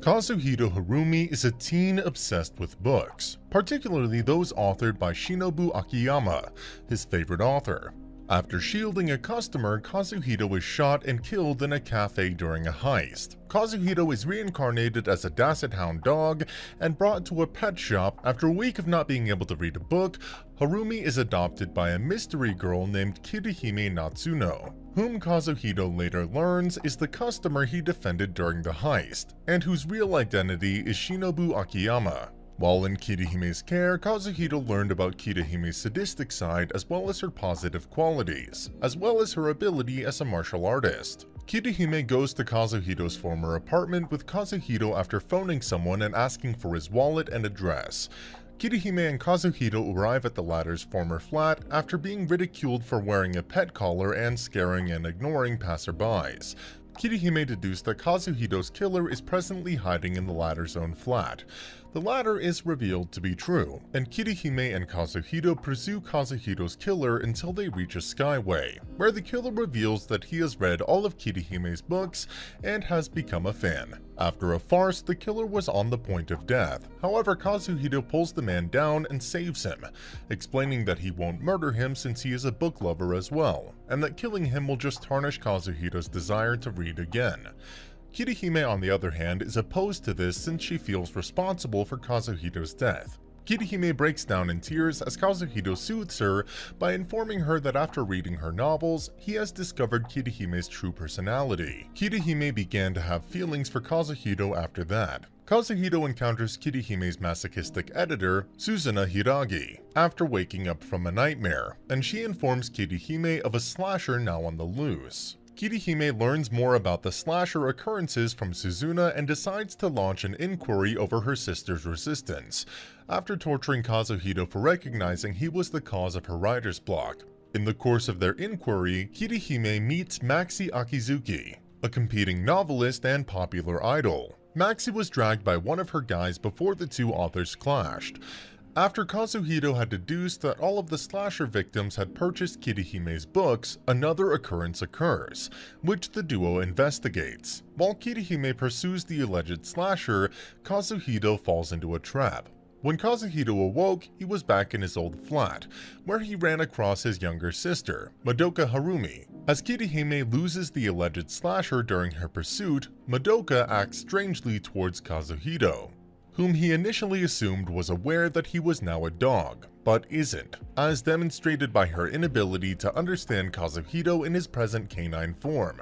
Kazuhito Harumi is a teen obsessed with books, particularly those authored by Shinobu Akiyama, his favorite author. After shielding a customer, Kazuhito is shot and killed in a cafe during a heist. Kazuhito is reincarnated as a Basset Hound dog and brought to a pet shop. After a week of not being able to read a book, Harumi is adopted by a mystery girl named Kirihime Natsuno, whom Kazuhito later learns is the customer he defended during the heist, and whose real identity is Shinobu Akiyama. While in Kirihime's care, Kazuhito learned about Kirihime's sadistic side as well as her positive qualities, as well as her ability as a martial artist. Kirihime goes to Kazuhito's former apartment with Kazuhito after phoning someone and asking for his wallet and address. Kirihime and Kazuhito arrive at the latter's former flat after being ridiculed for wearing a pet collar and scaring and ignoring passerbys. Kirihime deduced that Kazuhito's killer is presently hiding in the latter's own flat. The latter is revealed to be true, and Kirihime and Kazuhito pursue Kazuhito's killer until they reach a skyway, where the killer reveals that he has read all of Kirihime's books and has become a fan. After a farce, the killer was on the point of death. However, Kazuhito pulls the man down and saves him, explaining that he won't murder him since he is a book lover as well, and that killing him will just tarnish Kazuhito's desire to read again. Kirihime, on the other hand, is opposed to this since she feels responsible for Kazuhito's death. Kirihime breaks down in tears as Kazuhito soothes her by informing her that after reading her novels, he has discovered Kirihime's true personality. Kirihime began to have feelings for Kazuhito after that. Kazuhito encounters Kirihime's masochistic editor, Suzuna Hiragi, after waking up from a nightmare, and she informs Kirihime of a slasher now on the loose. Kirihime learns more about the slasher occurrences from Suzuna and decides to launch an inquiry over her sister's resistance, after torturing Kazuhito for recognizing he was the cause of her writer's block. In the course of their inquiry, Kirihime meets Maxi Akizuki, a competing novelist and popular idol. Maxi was dragged by one of her guys before the two authors clashed. After Kazuhito had deduced that all of the slasher victims had purchased Kirihime's books, another occurrence occurs, which the duo investigates. While Kirihime pursues the alleged slasher, Kazuhito falls into a trap. When Kazuhito awoke, he was back in his old flat, where he ran across his younger sister, Madoka Harumi. As Kirihime loses the alleged slasher during her pursuit, Madoka acts strangely towards Kazuhito, whom he initially assumed was aware that he was now a dog, but isn't, as demonstrated by her inability to understand Kazuhito in his present canine form,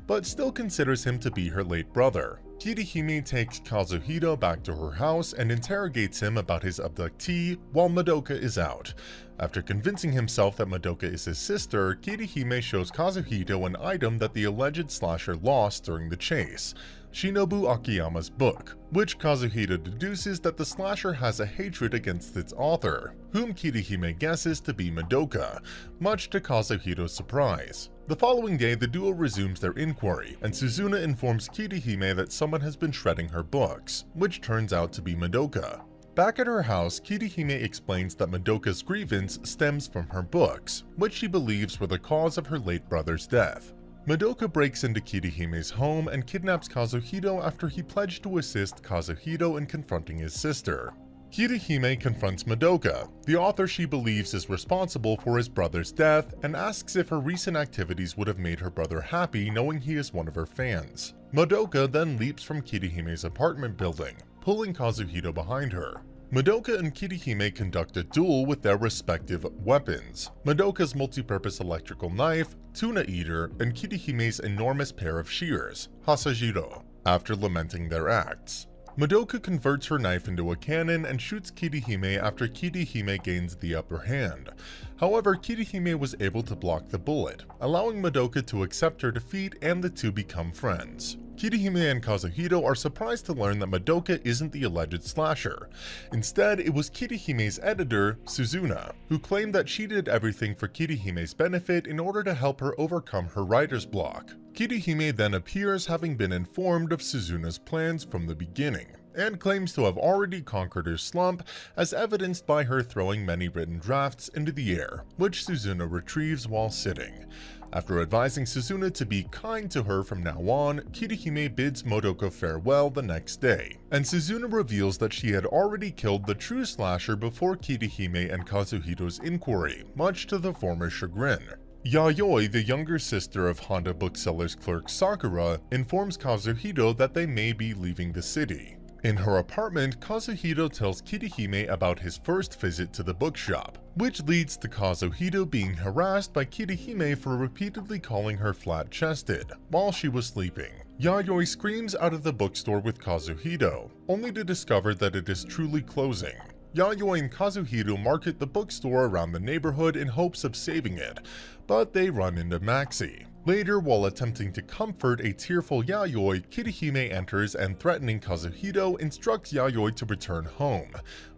but still considers him to be her late brother. Kirihime takes Kazuhito back to her house and interrogates him about his abductee while Madoka is out. After convincing himself that Madoka is his sister, Kirihime shows Kazuhito an item that the alleged slasher lost during the chase, Shinobu Akiyama's book, which Kazuhito deduces that the slasher has a hatred against its author, whom Kirihime guesses to be Madoka, much to Kazuhito's surprise. The following day, the duo resumes their inquiry, and Suzuna informs Kirihime that someone has been shredding her books, which turns out to be Madoka. Back at her house, Kirihime explains that Madoka's grievance stems from her books, which she believes were the cause of her late brother's death. Madoka breaks into Kirihime's home and kidnaps Kazuhito after he pledged to assist Kazuhito in confronting his sister. Kirihime confronts Madoka, the author she believes is responsible for his brother's death, and asks if her recent activities would have made her brother happy knowing he is one of her fans. Madoka then leaps from Kirihime's apartment building, pulling Kazuhito behind her. Madoka and Kirihime conduct a duel with their respective weapons, Madoka's multi-purpose electrical knife, tuna eater, and Kirihime's enormous pair of shears, Hasajiro, after lamenting their acts. Madoka converts her knife into a cannon and shoots Kirihime after Kirihime gains the upper hand. However, Kirihime was able to block the bullet, allowing Madoka to accept her defeat and the two become friends. Kirihime and Kazuhito are surprised to learn that Madoka isn't the alleged slasher. Instead, it was Kirihime's editor, Suzuna, who claimed that she did everything for Kirihime's benefit in order to help her overcome her writer's block. Kirihime then appears having been informed of Suzuna's plans from the beginning, and claims to have already conquered her slump as evidenced by her throwing many written drafts into the air, which Suzuna retrieves while sitting. After advising Suzuna to be kind to her from now on, Kirihime bids Modoko farewell the next day, and Suzuna reveals that she had already killed the true slasher before Kirihime and Kazuhito's inquiry, much to the former's chagrin. Yayoi, the younger sister of Honda bookseller's clerk Sakura, informs Kazuhito that they may be leaving the city. In her apartment, Kazuhito tells Kirihime about his first visit to the bookshop, which leads to Kazuhito being harassed by Kirihime for repeatedly calling her flat-chested while she was sleeping. Yayoi screams out of the bookstore with Kazuhito, only to discover that it is truly closing. Yayoi and Kazuhito market the bookstore around the neighborhood in hopes of saving it, but they run into Maxi. Later, while attempting to comfort a tearful Yayoi, Kirihime enters and, threatening Kazuhito, instructs Yayoi to return home,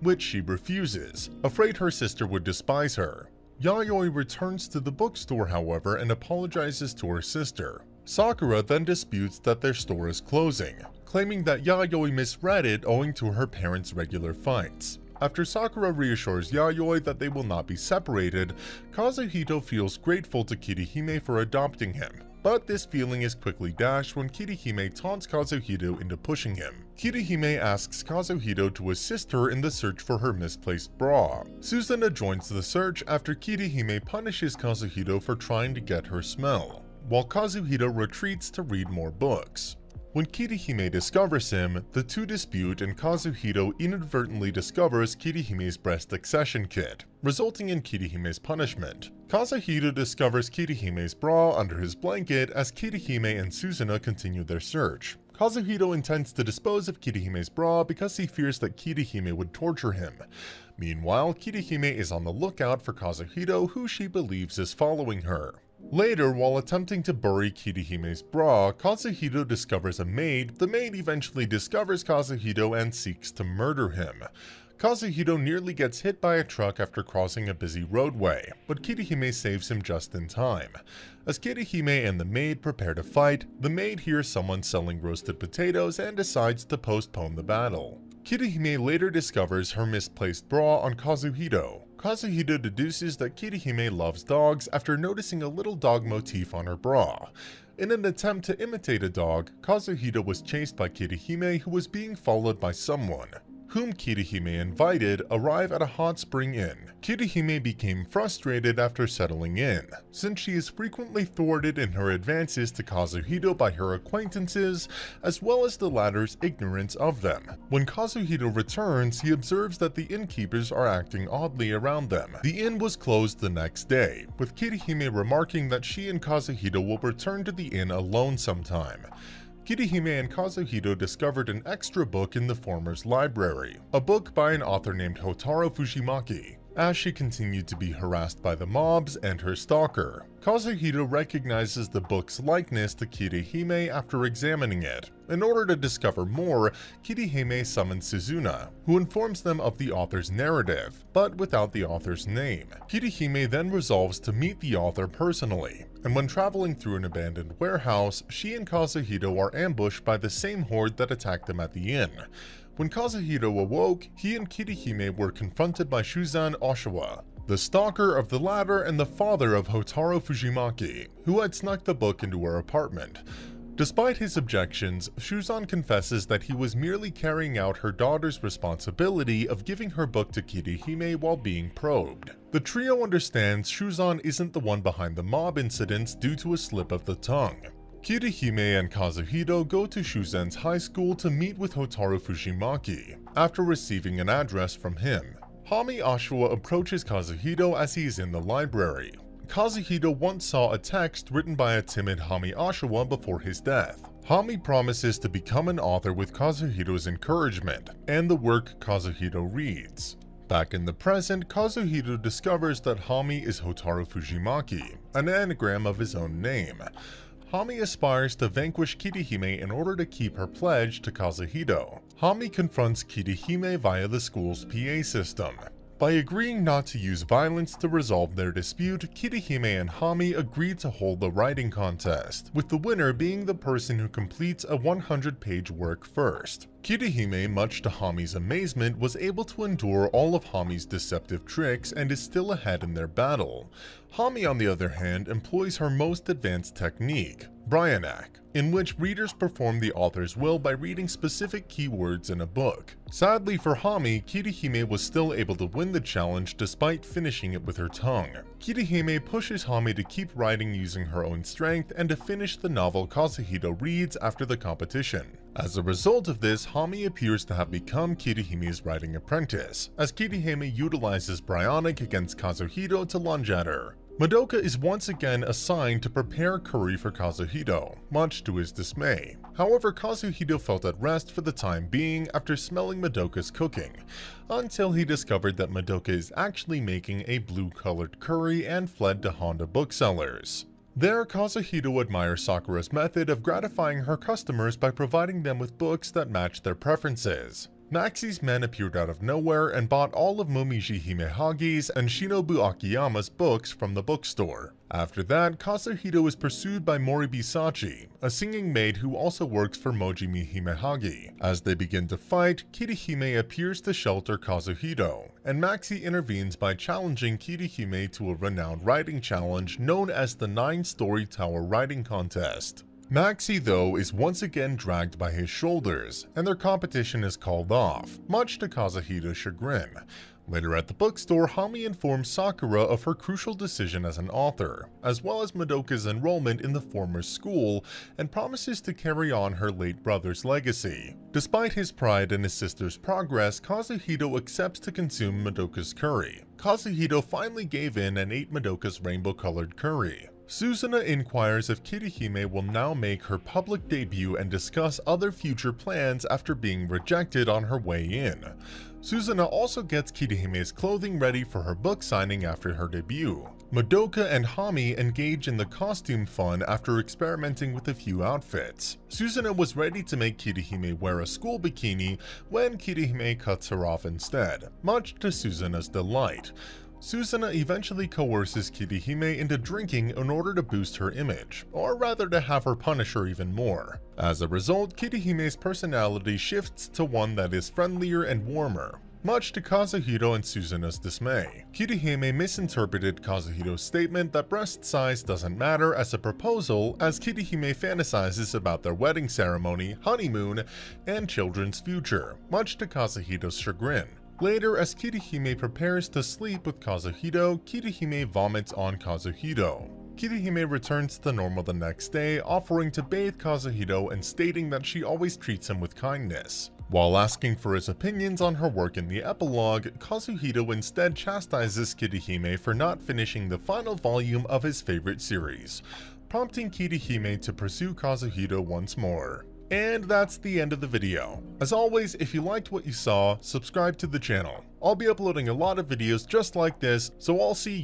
which she refuses, afraid her sister would despise her. Yayoi returns to the bookstore, however, and apologizes to her sister. Sakura then disputes that their store is closing, claiming that Yayoi misread it owing to her parents' regular fights. After Sakura reassures Yayoi that they will not be separated, Kazuhito feels grateful to Kirihime for adopting him, but this feeling is quickly dashed when Kirihime taunts Kazuhito into pushing him. Kirihime asks Kazuhito to assist her in the search for her misplaced bra. Suzuna joins the search after Kirihime punishes Kazuhito for trying to get her smell, while Kazuhito retreats to read more books. When Kirihime discovers him, the two dispute and Kazuhito inadvertently discovers Kirihime's breast accession kit, resulting in Kirihime's punishment. Kazuhito discovers Kirihime's bra under his blanket as Kirihime and Suzuna continue their search. Kazuhito intends to dispose of Kirihime's bra because he fears that Kirihime would torture him. Meanwhile, Kirihime is on the lookout for Kazuhito, who she believes is following her. Later, while attempting to bury Kirihime's bra, Kazuhito discovers a maid. The maid eventually discovers Kazuhito and seeks to murder him. Kazuhito nearly gets hit by a truck after crossing a busy roadway, but Kirihime saves him just in time. As Kirihime and the maid prepare to fight, the maid hears someone selling roasted potatoes and decides to postpone the battle. Kirihime later discovers her misplaced bra on Kazuhito. Kazuhito deduces that Kirihime loves dogs after noticing a little dog motif on her bra. In an attempt to imitate a dog, Kazuhito was chased by Kirihime, who was being followed by someone, whom Kirihime invited, arrive at a hot spring inn. Kirihime became frustrated after settling in, since she is frequently thwarted in her advances to Kazuhito by her acquaintances, as well as the latter's ignorance of them. When Kazuhito returns, he observes that the innkeepers are acting oddly around them. The inn was closed the next day, with Kirihime remarking that she and Kazuhito will return to the inn alone sometime. Kirihime and Kazuhito discovered an extra book in the former's library, a book by an author named Hotaru Fujimaki. As she continued to be harassed by the mobs and her stalker, Kazuhito recognizes the book's likeness to Kirihime after examining it. In order to discover more, Kirihime summons Suzuna, who informs them of the author's narrative, but without the author's name. Kirihime then resolves to meet the author personally, and when traveling through an abandoned warehouse, she and Kazuhito are ambushed by the same horde that attacked them at the inn. When Kazuhito awoke, he and Kirihime were confronted by Shuzan Oshawa, the stalker of the latter and the father of Hotaru Fujimaki, who had snuck the book into her apartment. Despite his objections, Shuzan confesses that he was merely carrying out her daughter's responsibility of giving her book to Kirihime while being probed. The trio understands Shuzan isn't the one behind the mob incidents due to a slip of the tongue. Kirihime and Kazuhito go to Shuzan's high school to meet with Hotaru Fujimaki, after receiving an address from him. Hami Ashua approaches Kazuhito as he is in the library. Kazuhito once saw a text written by a timid Hami Ashua before his death. Hami promises to become an author with Kazuhito's encouragement, and the work Kazuhito reads. Back in the present, Kazuhito discovers that Hami is Hotaru Fujimaki, an anagram of his own name. Hami aspires to vanquish Kirihime in order to keep her pledge to Kazuhito. Hami confronts Kirihime via the school's PA system. By agreeing not to use violence to resolve their dispute, Kirihime and Hami agreed to hold the writing contest, with the winner being the person who completes a 100-page work first. Kirihime, much to Hami's amazement, was able to endure all of Hami's deceptive tricks and is still ahead in their battle. Hami, on the other hand, employs her most advanced technique, Bryanak, in which readers perform the author's will by reading specific keywords in a book. Sadly for Hami, Kirihime was still able to win the challenge despite finishing it with her tongue. Kirihime pushes Hami to keep writing using her own strength and to finish the novel Kazuhito reads after the competition. As a result of this, Hami appears to have become Kirihime's writing apprentice, as Kirihime utilizes Bryanak against Kazuhito to lunge at her. Madoka is once again assigned to prepare curry for Kazuhito, much to his dismay. However, Kazuhito felt at rest for the time being after smelling Madoka's cooking, until he discovered that Madoka is actually making a blue-colored curry and fled to Honda booksellers. There, Kazuhito admires Sakura's method of gratifying her customers by providing them with books that match their preferences. Maxi's men appeared out of nowhere and bought all of Momiji Himehagi's and Shinobu Akiyama's books from the bookstore. After that, Kazuhito is pursued by Moribisachi, a singing maid who also works for Mojimi Himehagi. As they begin to fight, Kirihime appears to shelter Kazuhito, and Maxi intervenes by challenging Kirihime to a renowned writing challenge known as the 9-Story Tower Writing Contest. Maxi, though, is once again dragged by his shoulders, and their competition is called off, much to Kazuhito's chagrin. Later at the bookstore, Hami informs Sakura of her crucial decision as an author, as well as Madoka's enrollment in the former's school, and promises to carry on her late brother's legacy. Despite his pride in his sister's progress, Kazuhito accepts to consume Madoka's curry. Kazuhito finally gave in and ate Madoka's rainbow-colored curry. Suzuna inquires if Kirihime will now make her public debut and discuss other future plans after being rejected on her way in. Suzuna also gets Kirihime's clothing ready for her book signing after her debut. Madoka and Hami engage in the costume fun after experimenting with a few outfits. Suzuna was ready to make Kirihime wear a school bikini when Kirihime cuts her off instead, much to Suzuna's delight. Suzuna eventually coerces Kirihime into drinking in order to boost her image, or rather to have her punish her even more. As a result, Kirihime's personality shifts to one that is friendlier and warmer, much to Kazuhito and Suzuna's dismay. Kirihime misinterpreted Kazuhito's statement that breast size doesn't matter as a proposal, as Kirihime fantasizes about their wedding ceremony, honeymoon, and children's future, much to Kazuhito's chagrin. Later, as Kirihime prepares to sleep with Kazuhito, Kirihime vomits on Kazuhito. Kirihime returns to normal the next day, offering to bathe Kazuhito and stating that she always treats him with kindness. While asking for his opinions on her work in the epilogue, Kazuhito instead chastises Kirihime for not finishing the final volume of his favorite series, prompting Kirihime to pursue Kazuhito once more. And that's the end of the video. As always, if you liked what you saw, subscribe to the channel. I'll be uploading a lot of videos just like this, so I'll see you